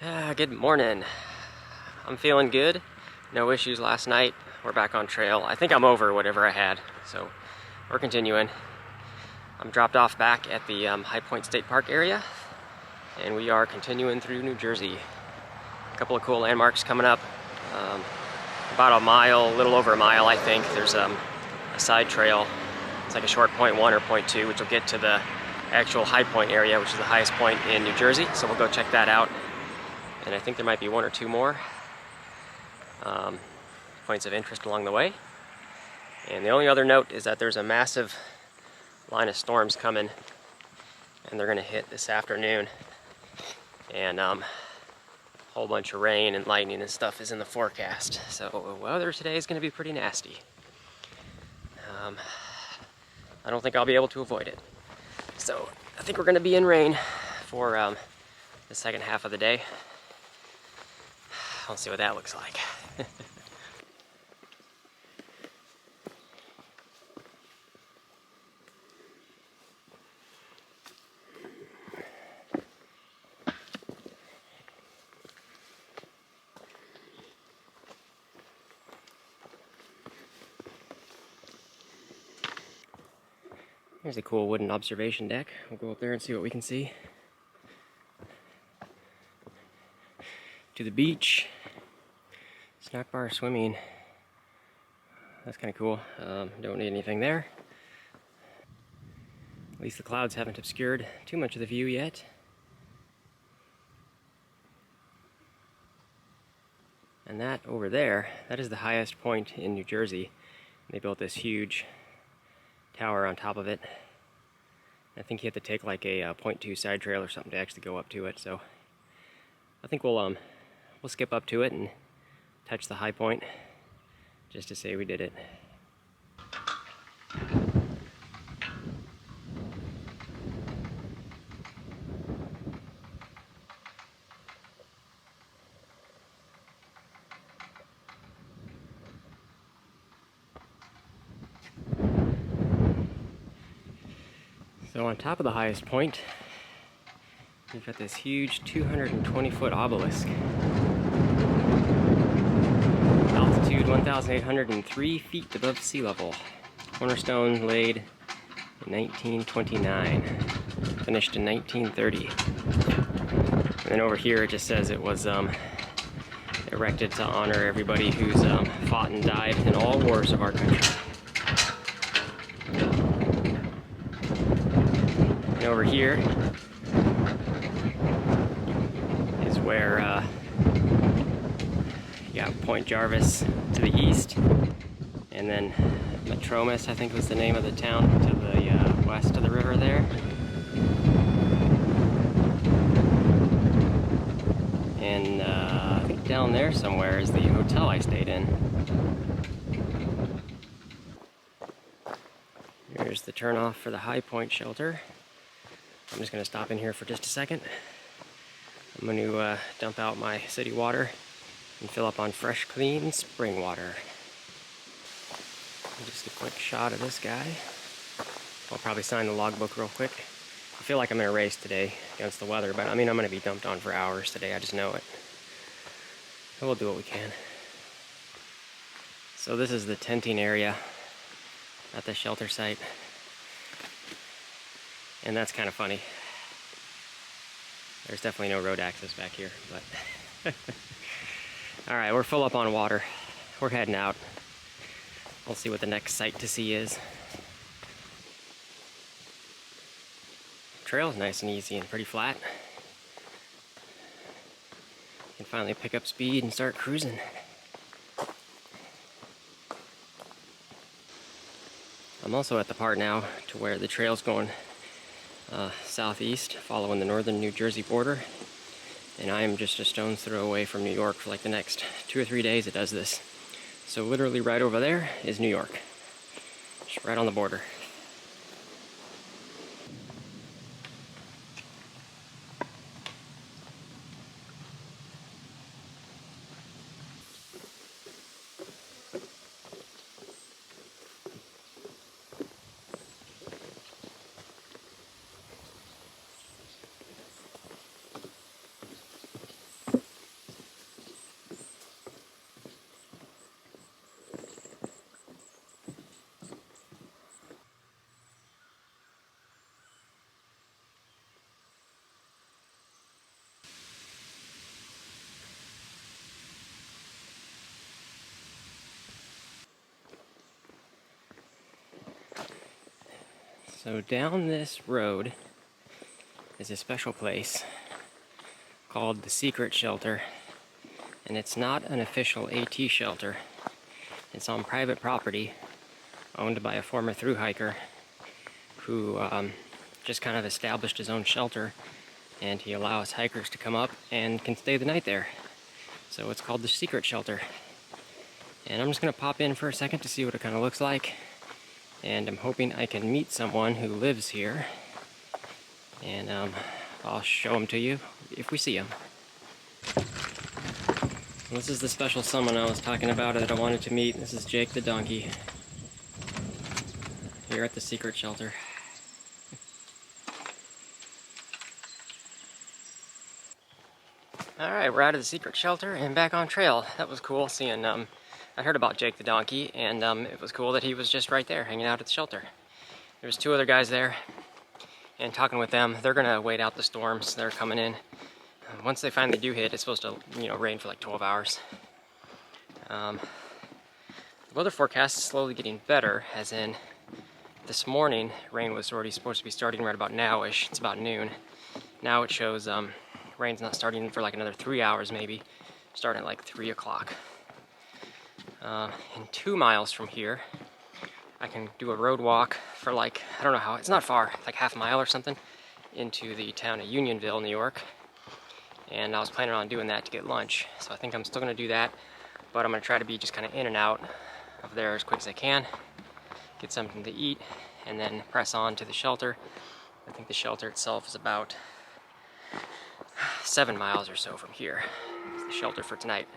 Good morning. I'm feeling good. No issues last night. We're back on trail. I think I'm over whatever I had, so we're continuing. I'm dropped off back at the High Point State Park area, and we are continuing through New Jersey. A couple of cool landmarks coming up. About a mile, a little over a mile, I think. There's a side trail. It's like a short point 1 or point 2, which will get to the actual High Point area, which is the highest point in New Jersey. So we'll go check that out. And I think there might be 1 or 2 more points of interest along the way. And the only other note is that there's a massive line of storms coming, and they're going to hit this afternoon. And a whole bunch of rain and lightning and stuff is in the forecast. So weather today is going to be pretty nasty. I don't think I'll be able to avoid it. So I think we're going to be in rain for the second half of the day. I'll see what that looks like. Here's a cool wooden observation deck. We'll go up there and see what we can see. To the beach. Snack bar, swimming. That's kind of cool. Don't need anything there. At least the clouds haven't obscured too much of the view yet. And that over there, that is the highest point in New Jersey. They built this huge tower on top of it. I think you have to take like a 0.2 side trail or something to actually go up to it. So I think we'll skip up to it and touch the high point just to say we did it. So on top of the highest point, we've got this huge 220-foot obelisk. Altitude 1,803 feet above sea level. Cornerstone laid in 1929. Finished in 1930. And then over here it just says it was erected to honor everybody who's fought and died in all wars of our country. And over here is where you got Point Jarvis to the east, and then Metromus, I think was the name of the town, to the west of the river there. And I think down there somewhere is the hotel I stayed in. Here's the turnoff for the High Point shelter. I'm just going to stop in here for just a second. I'm going to dump out my city water and fill up on fresh, clean spring water. Just a quick shot of this guy. I'll probably sign the logbook real quick. I feel like I'm in a race today against the weather, but I mean, I'm going to be dumped on for hours today. I just know it. But we'll do what we can. So this is the tenting area at the shelter site. And that's kind of funny. There's definitely no road access back here, but alright, we're full up on water. We're heading out. We'll see what the next sight to see is. Trail's nice and easy and pretty flat. Can finally pick up speed and start cruising. I'm also at the part now to where the trail's going southeast, following the northern New Jersey border, and I am just a stone's throw away from New York for like the next 2 or 3 days it does this. So literally right over there is New York, just right on the border. So down this road is a special place called the Secret Shelter, and it's not an official AT shelter. It's on private property owned by a former thru hiker who just kind of established his own shelter, and he allows hikers to come up and can stay the night there. So it's called the Secret Shelter. And I'm just gonna pop in for a second to see what it kind of looks like. And I'm hoping I can meet someone who lives here. And I'll show him to you if we see him. This is the special someone I was talking about that I wanted to meet. This is Jake the donkey here at the Secret Shelter. Alright, we're out of the Secret Shelter and back on trail. That was cool seeing, I heard about Jake the donkey, and it was cool that he was just right there hanging out at the shelter. There's 2 other guys there, and talking with them, they're gonna wait out the storms that are coming in. Once they finally do hit, it's supposed to, rain for like 12 hours. The weather forecast is slowly getting better, as in this morning, rain was already supposed to be starting right about now-ish. It's about noon. Now it shows rain's not starting for like another 3 hours maybe, starting at like 3 o'clock. And 2 miles from here, I can do a road walk for like, I don't know how, it's not far, like half a mile or something, into the town of Unionville, New York. And I was planning on doing that to get lunch. So I think I'm still gonna do that, but I'm gonna try to be just kind of in and out of there as quick as I can, get something to eat, and then press on to the shelter. I think the shelter itself is about 7 miles or so from here. It's the shelter for tonight.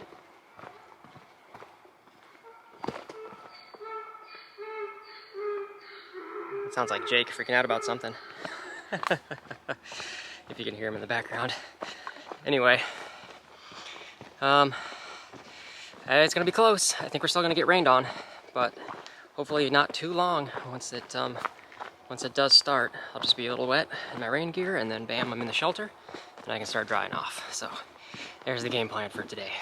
It sounds like Jake freaking out about something. If you can hear him in the background. Anyway, it's gonna be close. I think we're still gonna get rained on, but hopefully not too long. Once it does start, I'll just be a little wet in my rain gear, and then bam, I'm in the shelter, and I can start drying off. So there's the game plan for today.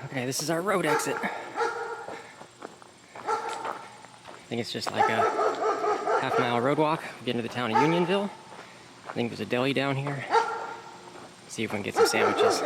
Okay, this is our road exit. I think it's just like a half-mile road walk. We get into the town of Unionville. I think there's a deli down here. See if we can get some sandwiches.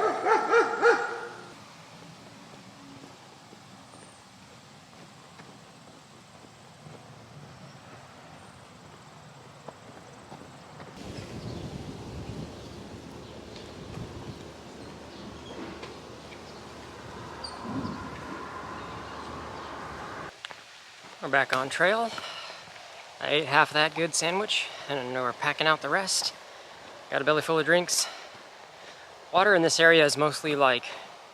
We're back on trail. I ate half of that good sandwich, and we're packing out the rest. Got a belly full of drinks. Water in this area is mostly like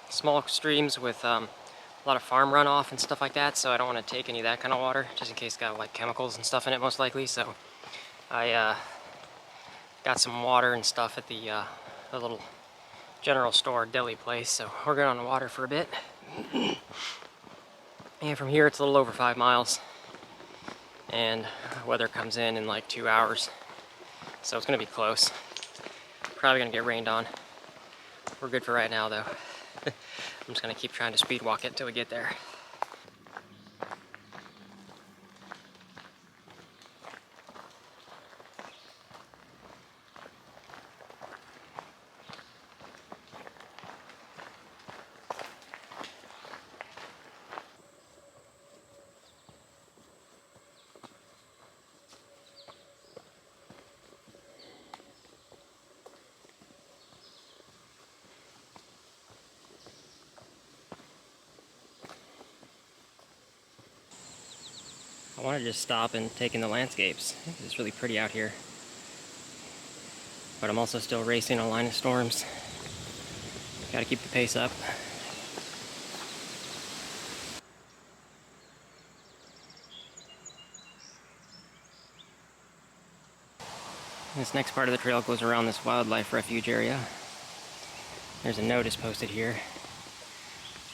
small streams with a lot of farm runoff and stuff like that, so I don't want to take any of that kind of water, just in case it's got like chemicals and stuff in it most likely. So I got some water and stuff at the little general store deli place, so we're good on the water for a bit. And from here it's a little over 5 miles, and weather comes in like 2 hours, so it's gonna be close. Probably gonna get rained on. We're good for right now though. I'm just gonna keep trying to speed walk it until we get there. I want to just stop and take in the landscapes. It's really pretty out here. But I'm also still racing a line of storms. Gotta keep the pace up. This next part of the trail goes around this wildlife refuge area. There's a notice posted here.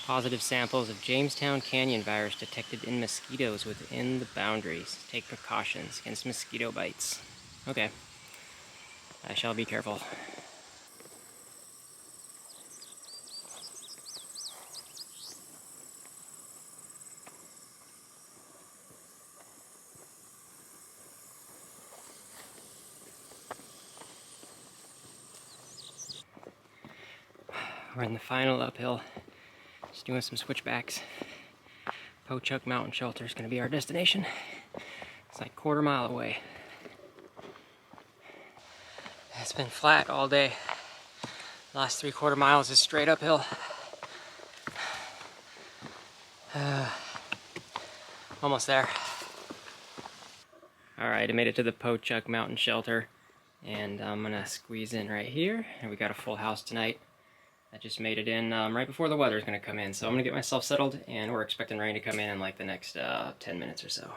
Positive samples of Jamestown Canyon virus detected in mosquitoes within the boundaries. Take precautions against mosquito bites. Okay. I shall be careful. We're in the final uphill. Just doing some switchbacks. Pochuck Mountain Shelter is going to be our destination. It's like a quarter-mile away. It's been flat all day. Last 3/4 miles is straight uphill. Almost there. Alright, I made it to the Pochuck Mountain Shelter. And I'm going to squeeze in right here. And we got a full house tonight. I just made it in right before the weather's going to come in. So I'm going to get myself settled, and we're expecting rain to come in like the next 10 minutes or so.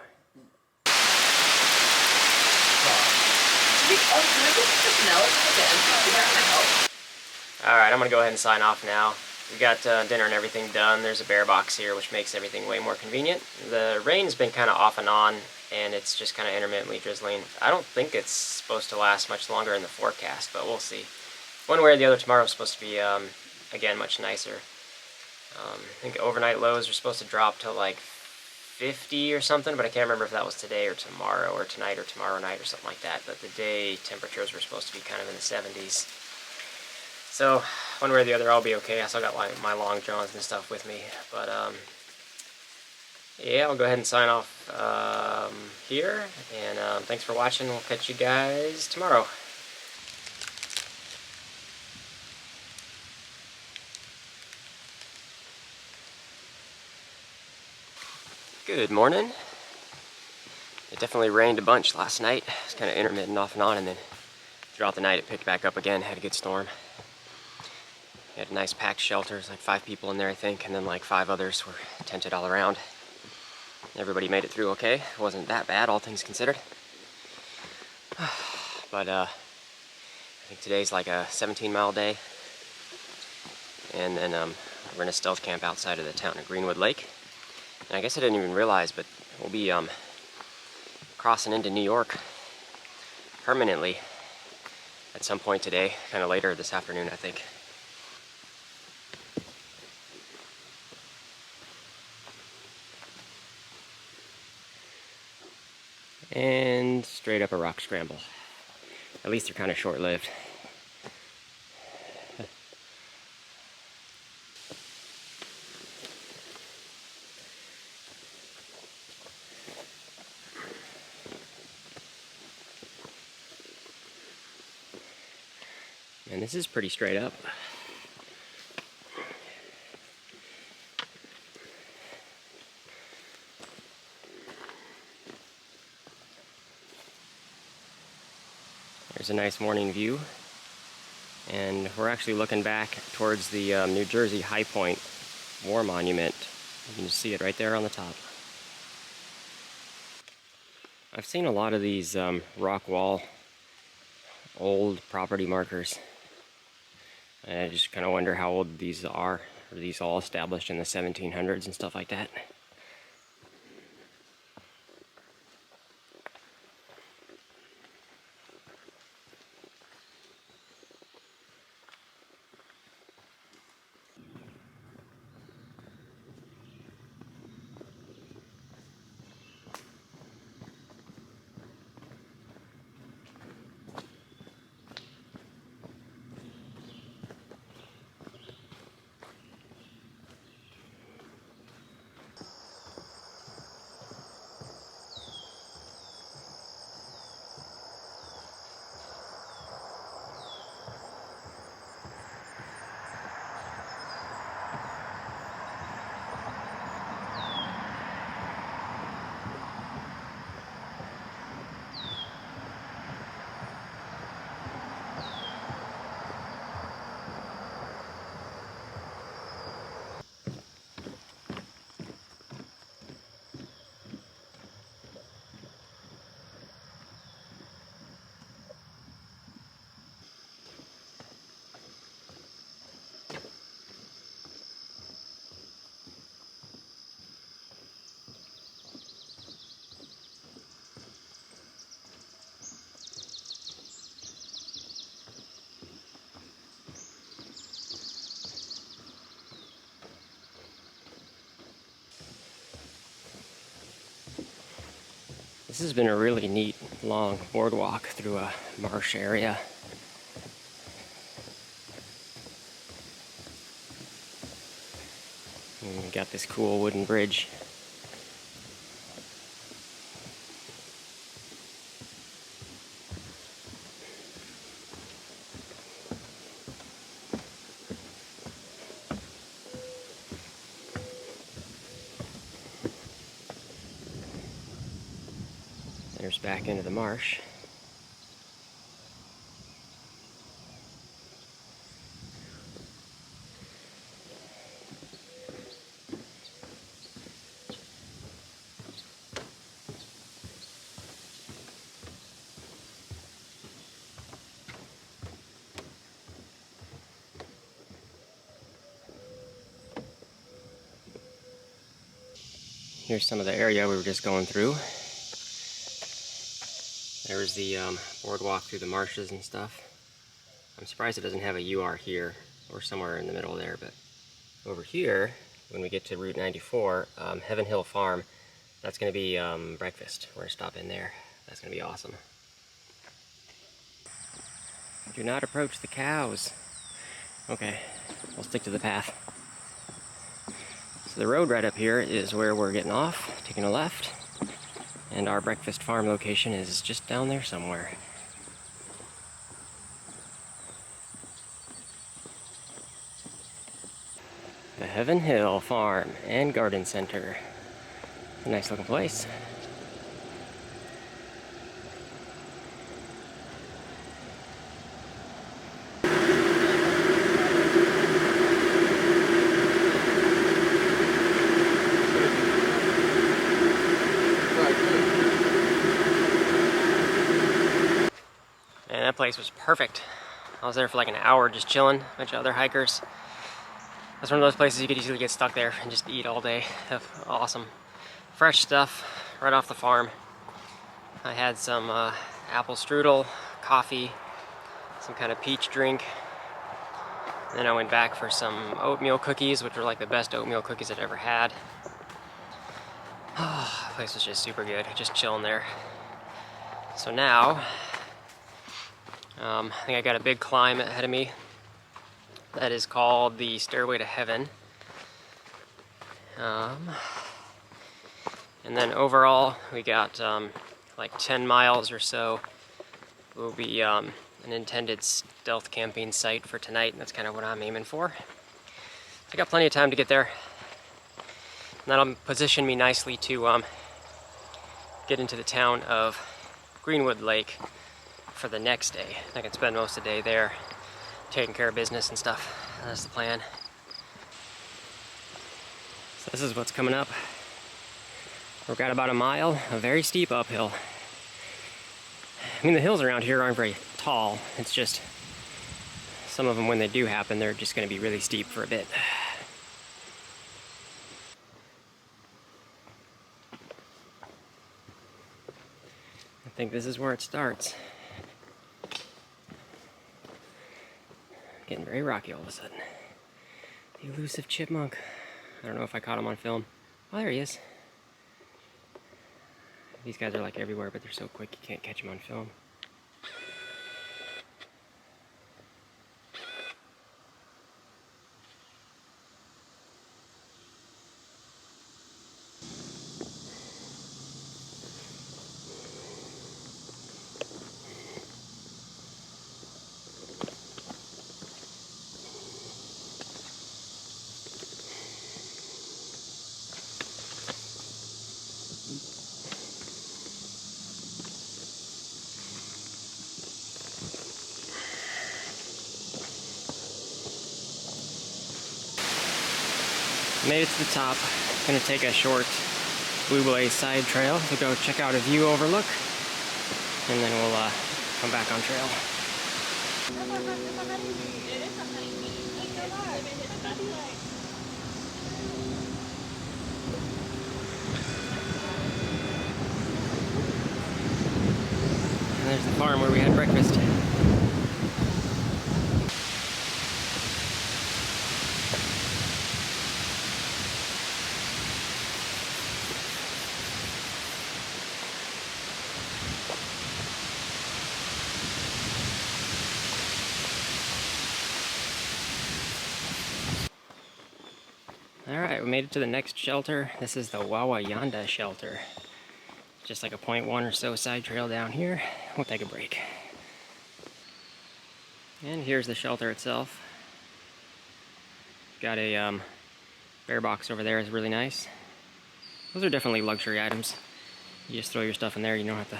Alright, I'm going to go ahead and sign off now. We got dinner and everything done. There's a bear box here, which makes everything way more convenient. The rain's been kind of off and on, and it's just kind of intermittently drizzling. I don't think it's supposed to last much longer in the forecast, but we'll see. One way or the other, tomorrow is supposed to be, again, much nicer. I think overnight lows are supposed to drop to like 50 or something, but I can't remember if that was today or tomorrow, or tonight or tomorrow night or something like that. But the day temperatures were supposed to be kind of in the 70s. So, one way or the other, I'll be okay. I still got my long johns and stuff with me. But, yeah, I'll go ahead and sign off here. And thanks for watching. We'll catch you guys tomorrow. Good morning. It definitely rained a bunch last night. It was kind of intermittent off and on, and then throughout the night it picked back up again. Had a good storm. We had nice packed shelters, like 5 people in there I think, and then like 5 others were tented all around. Everybody made it through okay. It wasn't that bad, all things considered. But I think today's like a 17-mile day. And then we're in a stealth camp outside of the town of Greenwood Lake. And I guess I didn't even realize, but we'll be crossing into New York permanently at some point today, kind of later this afternoon, I think. And straight up a rock scramble. At least they're kind of short-lived. And this is pretty straight up. There's a nice morning view. And we're actually looking back towards the New Jersey High Point War Monument. You can just see it right there on the top. I've seen a lot of these rock wall old property markers. And I just kind of wonder how old these are. Are these all established in the 1700s and stuff like that? This has been a really neat long boardwalk through a marsh area. And we got this cool wooden bridge. There's back into the marsh. Here's some of the area we were just going through. There's the boardwalk through the marshes and stuff. I'm surprised it doesn't have a UR here or somewhere in the middle there, but over here, when we get to Route 94, Heaven Hill Farm, that's going to be breakfast. We're going to stop in there. That's going to be awesome. Do not approach the cows. Okay, we'll stick to the path. So the road right up here is where we're getting off, taking a left. And our breakfast farm location is just down there somewhere. The Heaven Hill Farm and Garden Center. A nice looking place. And that place was perfect. I was there for like an hour just chilling, a bunch of other hikers. That's one of those places you could easily get stuck there and just eat all day. Awesome. Fresh stuff, right off the farm. I had some apple strudel, coffee, some kind of peach drink. And then I went back for some oatmeal cookies, which were like the best oatmeal cookies I'd ever had. Oh, the place was just super good, just chilling there. So now, I think I got a big climb ahead of me. That is called the Stairway to Heaven. And then overall, we got like 10 miles or so. Will be an intended stealth camping site for tonight, and that's kind of what I'm aiming for. I got plenty of time to get there. And that'll position me nicely to get into the town of Greenwood Lake for the next day. I can spend most of the day there, taking care of business and stuff. That's the plan. So this is what's coming up. We've got about a mile, a very steep uphill. I mean, the hills around here aren't very tall. It's just, some of them, when they do happen, they're just going to be really steep for a bit. I think this is where it starts. Getting very rocky all of a sudden. The elusive chipmunk. I don't know if I caught him on film. Oh, there he is. These guys are like everywhere, but they're so quick you can't catch them on film. Made it to the top. Gonna take a short Blue Blaze side trail to go check out a view overlook, and then we'll come back on trail. And there's the farm where we had breakfast. Alright, we made it to the next shelter. This is the Wawayanda shelter. Just like a 0.1 or so side trail down here. We'll take a break. And here's the shelter itself. Got a bear box over there, is really nice. Those are definitely luxury items. You just throw your stuff in there, you don't have to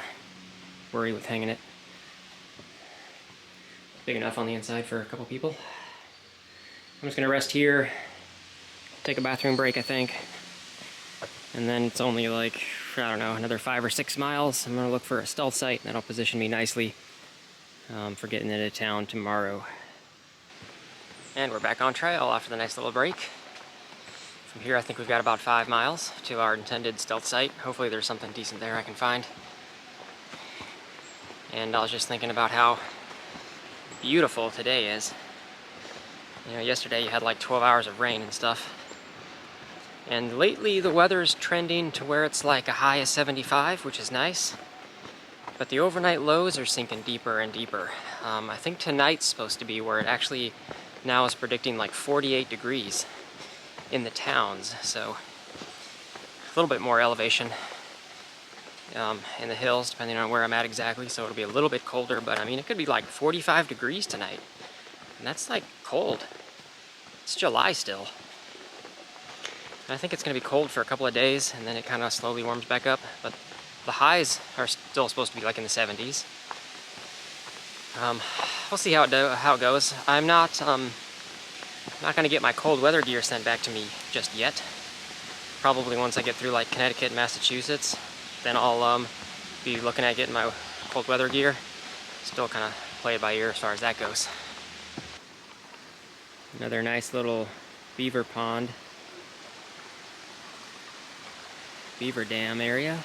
worry with hanging it. Big enough on the inside for a couple people. I'm just gonna rest here, take a bathroom break, I think. And then it's only like, I don't know, another 5 or 6 miles. I'm gonna look for a stealth site, and that'll position me nicely for getting into town tomorrow. And we're back on trail after the nice little break. From here, I think we've got about 5 miles to our intended stealth site. Hopefully there's something decent there I can find. And I was just thinking about how beautiful today is. You know, yesterday you had like 12 hours of rain and stuff. And lately the weather's trending to where it's like a high of 75, which is nice. But the overnight lows are sinking deeper and deeper. I think tonight's supposed to be where it actually now is predicting like 48 degrees in the towns. So a little bit more elevation in the hills, depending on where I'm at exactly. So it'll be a little bit colder, but I mean, it could be like 45 degrees tonight. And that's like cold. It's July still. And I think it's gonna be cold for a couple of days, and then it kind of slowly warms back up. But the highs are still supposed to be like in the 70s. We'll see how it goes. I'm not gonna get my cold weather gear sent back to me just yet. Probably once I get through like Connecticut and Massachusetts, then I'll be looking at getting my cold weather gear. Still kind of play it by ear as far as that goes. Another nice little beaver pond, beaver dam area.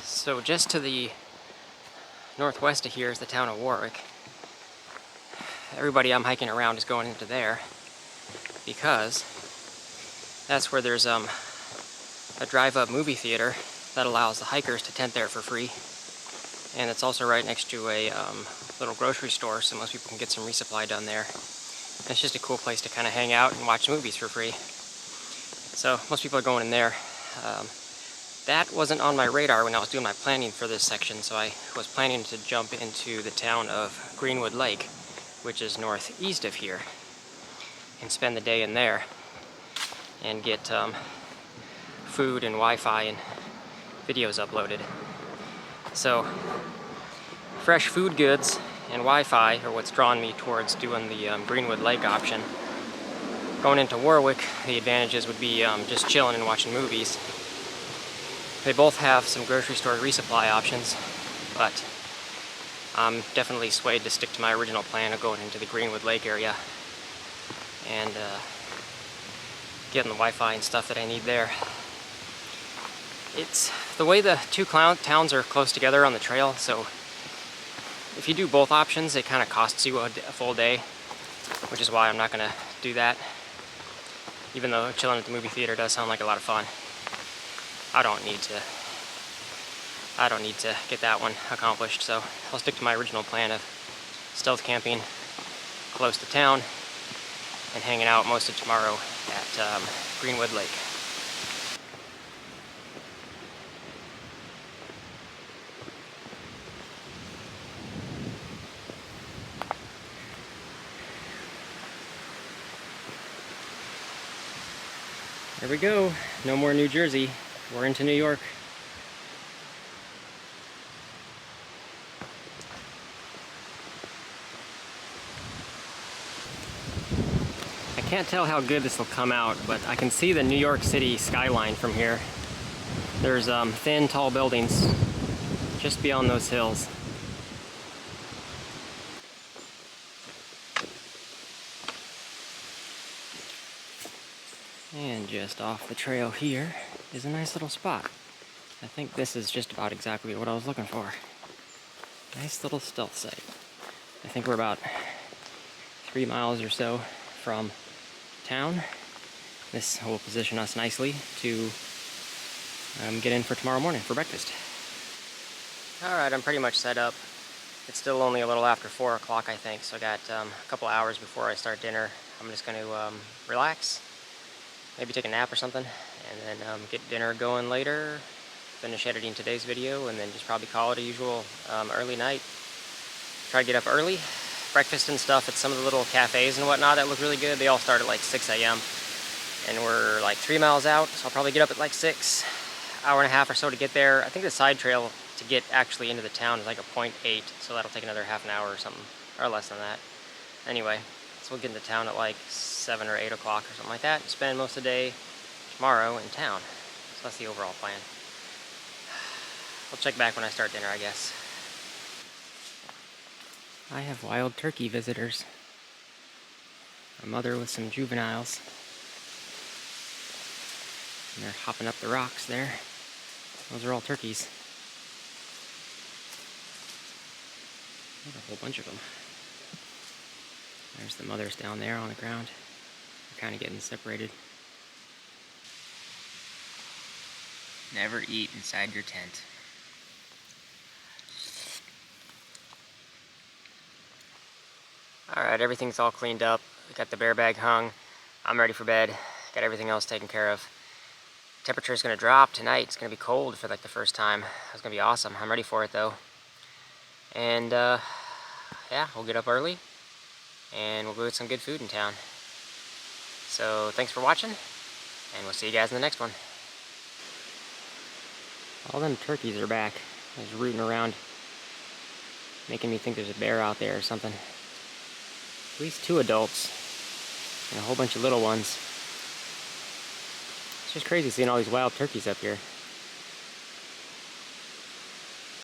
So just to the northwest of here is the town of Warwick. Everybody I'm hiking around is going into there because that's where there's a drive-up movie theater that allows the hikers to tent there for free. And it's also right next to a little grocery store, so most people can get some resupply done there. And it's just a cool place to kind of hang out and watch movies for free. So most people are going in there. That wasn't on my radar when I was doing my planning for this section, so I was planning to jump into the town of Greenwood Lake, which is northeast of here, and spend the day in there and get food and Wi-Fi and videos uploaded. So fresh food goods and Wi-Fi are what's drawn me towards doing the Greenwood Lake option. Going into Warwick, the advantages would be just chilling and watching movies. They both have some grocery store resupply options, but I'm definitely swayed to stick to my original plan of going into the Greenwood Lake area and getting the Wi-Fi and stuff that I need there. It's the way the two towns are close together on the trail, so if you do both options, it kind of costs you a full day, which is why I'm not going to do that. Even though chilling at the movie theater does sound like a lot of fun. I don't need to get that one accomplished, so I'll stick to my original plan of stealth camping close to town and hanging out most of tomorrow at Greenwood Lake. There we go. No more New Jersey. We're into New York. I can't tell how good this will come out, but I can see the New York City skyline from here. There's thin, tall buildings just beyond those hills. And just off the trail here is a nice little spot. I think this is just about exactly what I was looking for. Nice little stealth site. I think we're about 3 miles or so from town. This will position us nicely to get in for tomorrow morning for breakfast. Alright, I'm pretty much set up. It's still only a little after 4 o'clock, I think, so I got a couple hours before I start dinner. I'm just going to relax, maybe take a nap or something, and then get dinner going later, finish editing today's video, and then just probably call it a usual early night. Try to get up early, breakfast and stuff at some of the little cafes and whatnot that look really good. They all start at like 6 a.m. and we're like 3 miles out, so I'll probably get up at like 6, hour and a half or so to get there. I think the side trail to get actually into the town is like a 0.8, so that'll take another half an hour or something, or less than that. Anyway, so we'll get into town at like 7 or 8 o'clock or something like that, and spend most of the day tomorrow in town. So that's the overall plan. I'll check back when I start dinner, I guess. I have wild turkey visitors. My mother with some juveniles. And they're hopping up the rocks there. Those are all turkeys. There's a whole bunch of them. There's the mothers down there on the ground. They're kind of getting separated. Never eat inside your tent. Alright, everything's all cleaned up. We got the bear bag hung. I'm ready for bed. Got everything else taken care of. Temperature is going to drop tonight. It's going to be cold for like the first time. It's going to be awesome. I'm ready for it though. And yeah, we'll get up early and we'll go get some good food in town. So thanks for watching, and we'll see you guys in the next one. All them turkeys are back. I was rooting around, making me think there's a bear out there or something. At least 2 adults and a whole bunch of little ones. It's just crazy seeing all these wild turkeys up here.